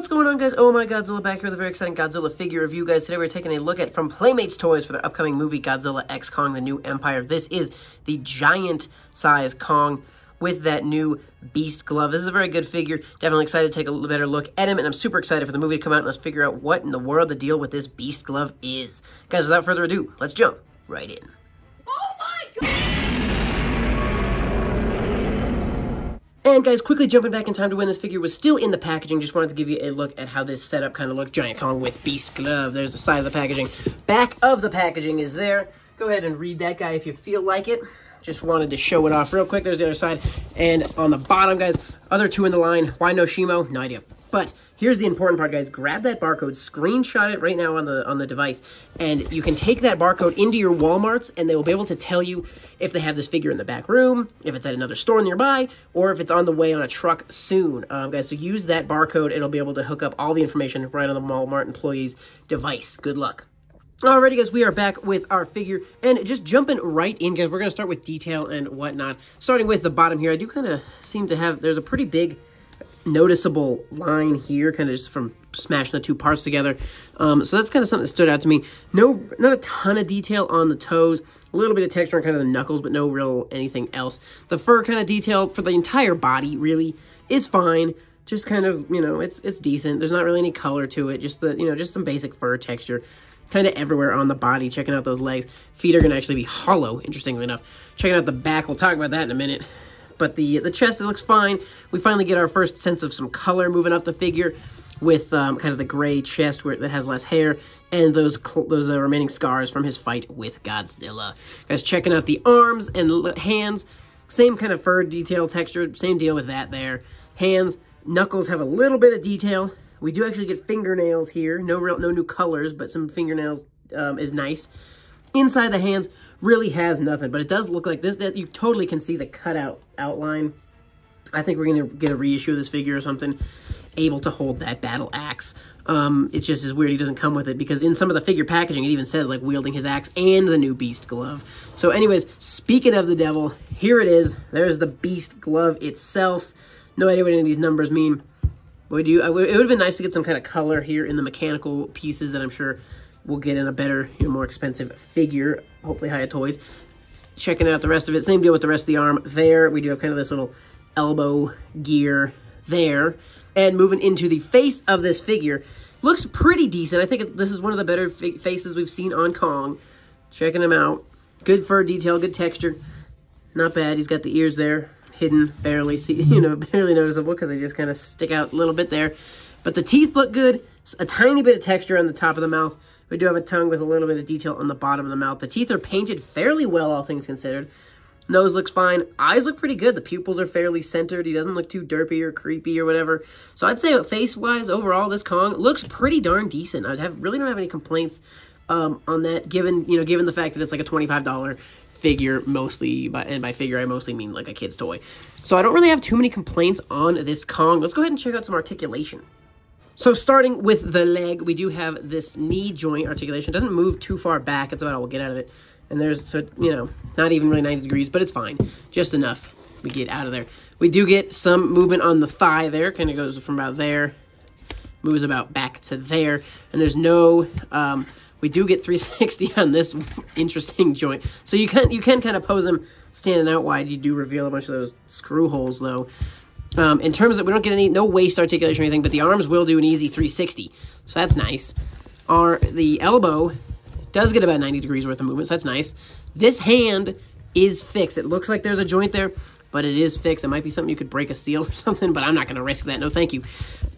What's going on, guys? Oh My Godzilla back here with a very exciting Godzilla figure review, guys. Today we're taking a look at from Playmates Toys for their upcoming movie Godzilla X Kong: The New Empire. This is the giant size Kong with that new beast glove. This is a very good figure. Definitely excited to take a better look at him, and I'm super excited for the movie to come out and let's figure out what in the world the deal with this beast glove is. Guys, without further ado, let's jump right in. Oh my God! And guys, quickly jumping back in time to when this figure was still in the packaging, just wanted to give you a look at how this setup kind of looked. Giant Kong with beast glove. There's the side of the packaging. Back of the packaging is there. Go ahead and read that guy if you feel like it. Just wanted to show it off real quick. There's the other side. And on the bottom, guys, other two in the line. Why no Shimo? No idea. But here's the important part, guys. Grab that barcode, screenshot it right now on the device, and you can take that barcode into your Walmarts, and they will be able to tell you if they have this figure in the back room, if it's at another store nearby, or if it's on the way on a truck soon. Guys, so use that barcode. It'll be able to hook up all the information right on the Walmart employee's device. Good luck. Alrighty, guys, we are back with our figure, and just jumping right in, guys, we're going to start with detail and whatnot. Starting with the bottom here, I do kind of seem to have, there's a pretty big noticeable line here, kind of just from smashing the two parts together. So that's kind of something that stood out to me. Not a ton of detail on the toes, a little bit of texture on kind of the knuckles, but no real anything else. The fur kind of detail for the entire body really is fine. Just kind of, you know, it's decent. There's not really any color to it. Just the, you know, just some basic fur texture. Kind of everywhere on the body. Checking out those legs. Feet are going to actually be hollow, interestingly enough. Checking out the back. We'll talk about that in a minute. But the chest, it looks fine. We finally get our first sense of some color moving up the figure with kind of the gray chest that has less hair and those remaining scars from his fight with Godzilla. Guys, checking out the arms and hands. Same kind of fur detail texture. Same deal with that there. Hands, knuckles have a little bit of detail. We do actually get fingernails here. No new colors, but some fingernails is nice. Inside the hands really has nothing, but it does look like this. That you totally can see the cutout outline. I think we're going to get a reissue of this figure or something, able to hold that battle axe. It's just as weird he doesn't come with it, because in some of the figure packaging, it even says, like, wielding his axe and the new beast glove. So anyways, speaking of the devil, here it is. There's the beast glove itself. No idea what any of these numbers mean. It would have been nice to get some kind of color here in the mechanical pieces that I'm sure we'll get in a better, more expensive figure, hopefully Hiya Toys. Checking out the rest of it, same deal with the rest of the arm there. We do have kind of this little elbow gear there. And moving into the face of this figure, looks pretty decent. I think this is one of the better faces we've seen on Kong. Checking him out. Good fur detail, good texture. Not bad. He's got the ears there, hidden, barely barely noticeable because they just kind of stick out a little bit there. But the teeth look good. A tiny bit of texture on the top of the mouth. We do have a tongue with a little bit of detail on the bottom of the mouth. The teeth are painted fairly well, all things considered. Nose looks fine. Eyes look pretty good. The pupils are fairly centered. He doesn't look too derpy or creepy or whatever. So I'd say face-wise, overall, this Kong looks pretty darn decent. I really don't have any complaints on that, given the fact that it's like a $25 figure mostly, and by figure I mostly mean like a kid's toy. So I don't really have too many complaints on this Kong. Let's go ahead and check out some articulation. So starting with the leg, we do have this knee joint articulation. It doesn't move too far back. That's about all we'll get out of it. And there's, so, not even really 90 degrees, but it's fine. Just enough we get out of there. We do get some movement on the thigh there. Kind of goes from about there, moves about back to there. And there's no, we do get 360 on this interesting joint. So you can kind of pose him standing out wide. You do reveal a bunch of those screw holes, though. In terms of, we don't get no waist articulation or anything, but the arms will do an easy 360. So that's nice. The elbow does get about 90 degrees worth of movement, so that's nice. This hand is fixed. It looks like there's a joint there, but it is fixed. It might be something you could break a steel or something, but I'm not going to risk that. No, thank you.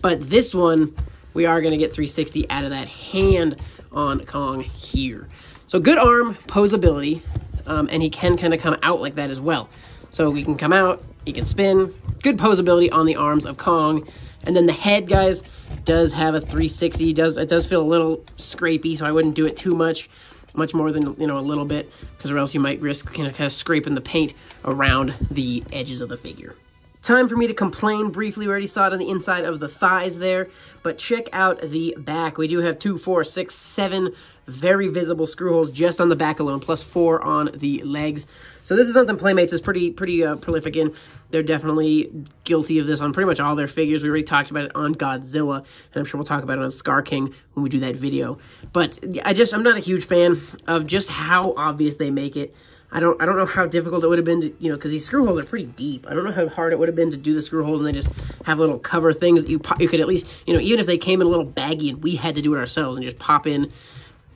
But this one, we are going to get 360 out of that hand on Kong here. So good arm posability, and he can kind of come out like that as well. So he can come out, he can spin. Good posability on the arms of Kong. And then the head, guys, does have a 360. It does feel a little scrapey, so I wouldn't do it too much more than, a little bit, because or else you might risk kind of scraping the paint around the edges of the figure. Time for me to complain briefly. We already saw it on the inside of the thighs there, but check out the back. We do have 2, 4, 6, 7 very visible screw holes just on the back alone, plus 4 on the legs. So this is something Playmates is pretty prolific in. They're definitely guilty of this on pretty much all their figures. We already talked about it on Godzilla, and I'm sure we'll talk about it on Scar King when we do that video. But I'm not a huge fan of just how obvious they make it. I don't know how difficult it would have been to, because these screw holes are pretty deep. I don't know how hard it would have been to do the screw holes and then just have little cover things that you could at least, even if they came in a little baggy and we had to do it ourselves and just pop in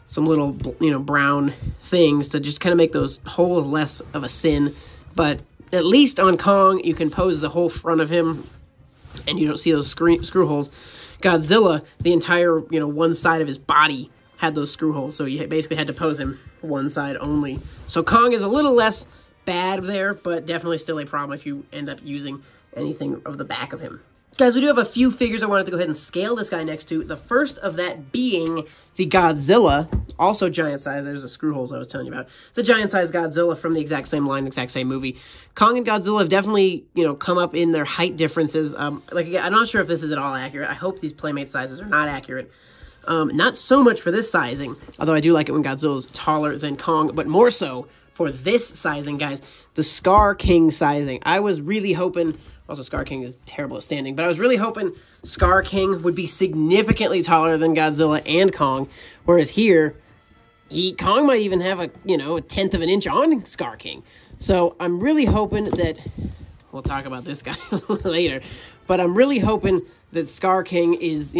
some little, brown things to just kind of make those holes less of a sin. But at least on Kong, you can pose the whole front of him and you don't see those screw holes. Godzilla, the entire, one side of his body had those screw holes, so you basically had to pose him one side only. So Kong is a little less bad there, but definitely still a problem if you end up using anything of the back of him. Guys, we do have a few figures I wanted to go ahead and scale this guy next to. The first of that being the Godzilla, also giant size. There's the screw holes I was telling you about. It's a giant size Godzilla from the exact same line, exact same movie. Kong and Godzilla have definitely, come up in their height differences. I'm not sure if this is at all accurate. I hope these Playmate sizes are not accurate. Not so much for this sizing, although I do like it when Godzilla's taller than Kong, but more so for this sizing, guys, the Scar King sizing. I was really hoping, also Scar King is terrible at standing, but I was really hoping Scar King would be significantly taller than Godzilla and Kong, whereas here, Kong might even have a 1/10 of an inch on Scar King. So I'm really hoping that, we'll talk about this guy later, but I'm really hoping that Scar King is,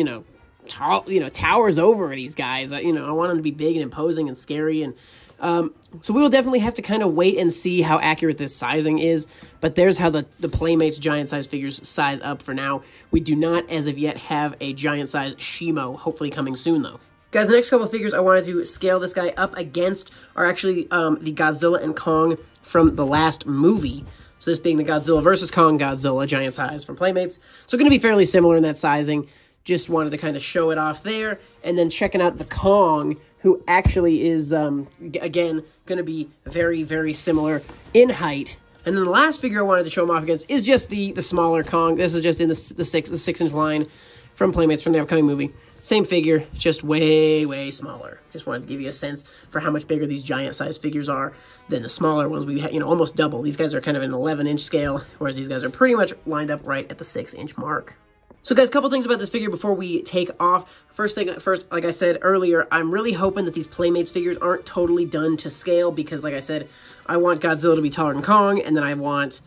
tall, towers over these guys. I want them to be big and imposing and scary, and so we will definitely have to kind of wait and see how accurate this sizing is. But there's how the Playmates giant size figures size up for now. We do not, as of yet, have a giant size Shimo. Hopefully coming soon, though. Guys, the next couple of figures I wanted to scale this guy up against are actually the Godzilla and Kong from the last movie. So this being the Godzilla versus Kong Godzilla giant size from Playmates. So going to be fairly similar in that sizing. Just wanted to kind of show it off there. And then checking out the Kong, who actually is, again, going to be very, very similar in height. And then the last figure I wanted to show him off against is just the smaller Kong. This is just in the 6-inch line from Playmates from the upcoming movie. Same figure, just way, way smaller. Just wanted to give you a sense for how much bigger these giant-sized figures are than the smaller ones. We almost double. These guys are kind of an 11-inch scale, whereas these guys are pretty much lined up right at the 6-inch mark. So guys, a couple things about this figure before we take off. First, like I said earlier, I'm really hoping that these Playmates figures aren't totally done to scale because, like I said, I want Godzilla to be taller than Kong, and then I want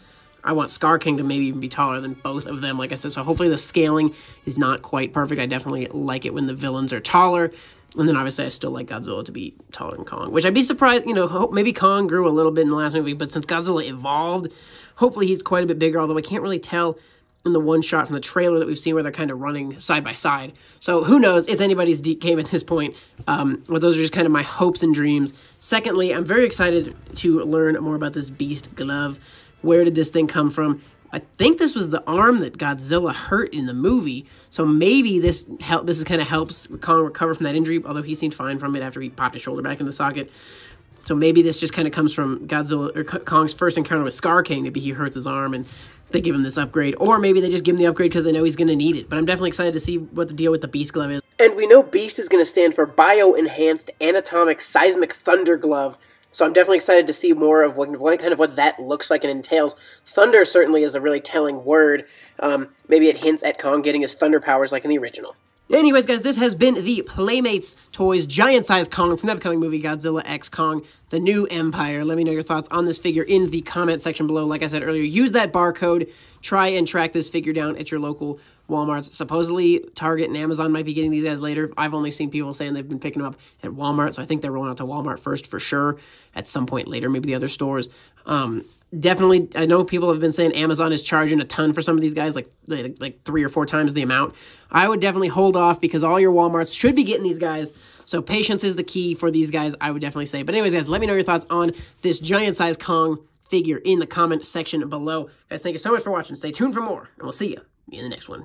Scar King to maybe even be taller than both of them, like I said. So hopefully the scaling is not quite perfect. I definitely like it when the villains are taller. And then obviously I still like Godzilla to be taller than Kong, which I'd be surprised, maybe Kong grew a little bit in the last movie, but since Godzilla evolved, hopefully he's quite a bit bigger, although I can't really tell in the one shot from the trailer that we've seen where they're kind of running side by side. So who knows? It's anybody's game at this point. But those are just kind of my hopes and dreams. Secondly, I'm very excited to learn more about this Beast glove. Where did this thing come from? I think this was the arm that Godzilla hurt in the movie. So maybe this kind of helps Kong recover from that injury, although he seemed fine from it after he popped his shoulder back in the socket. So maybe this just kind of comes from Godzilla or Kong's first encounter with Scar King. Maybe he hurts his arm and they give him this upgrade. Or maybe they just give him the upgrade because they know he's going to need it. But I'm definitely excited to see what the deal with the Beast glove is. And we know Beast is going to stand for Bio-Enhanced Anatomic Seismic Thunder Glove. So I'm definitely excited to see more of what that looks like and entails. Thunder certainly is a really telling word. Maybe it hints at Kong getting his thunder powers like in the original. Anyways, guys, this has been the Playmates Toys giant-sized Kong from the upcoming movie Godzilla x Kong, The New Empire. Let me know your thoughts on this figure in the comment section below. Like I said earlier, use that barcode. Try and track this figure down at your local Walmarts. Supposedly, Target and Amazon might be getting these guys later. I've only seen people saying they've been picking them up at Walmart, so I think they're rolling out to Walmart first for sure. At some point later, maybe the other stores. Definitely, I know people have been saying Amazon is charging a ton for some of these guys, like 3 or 4 times the amount. I would definitely hold off because all your Walmarts should be getting these guys. So patience is the key for these guys, I would definitely say. But anyways, guys, let me know your thoughts on this giant-sized Kong figure in the comment section below. Guys, thank you so much for watching. Stay tuned for more, and we'll see you in the next one.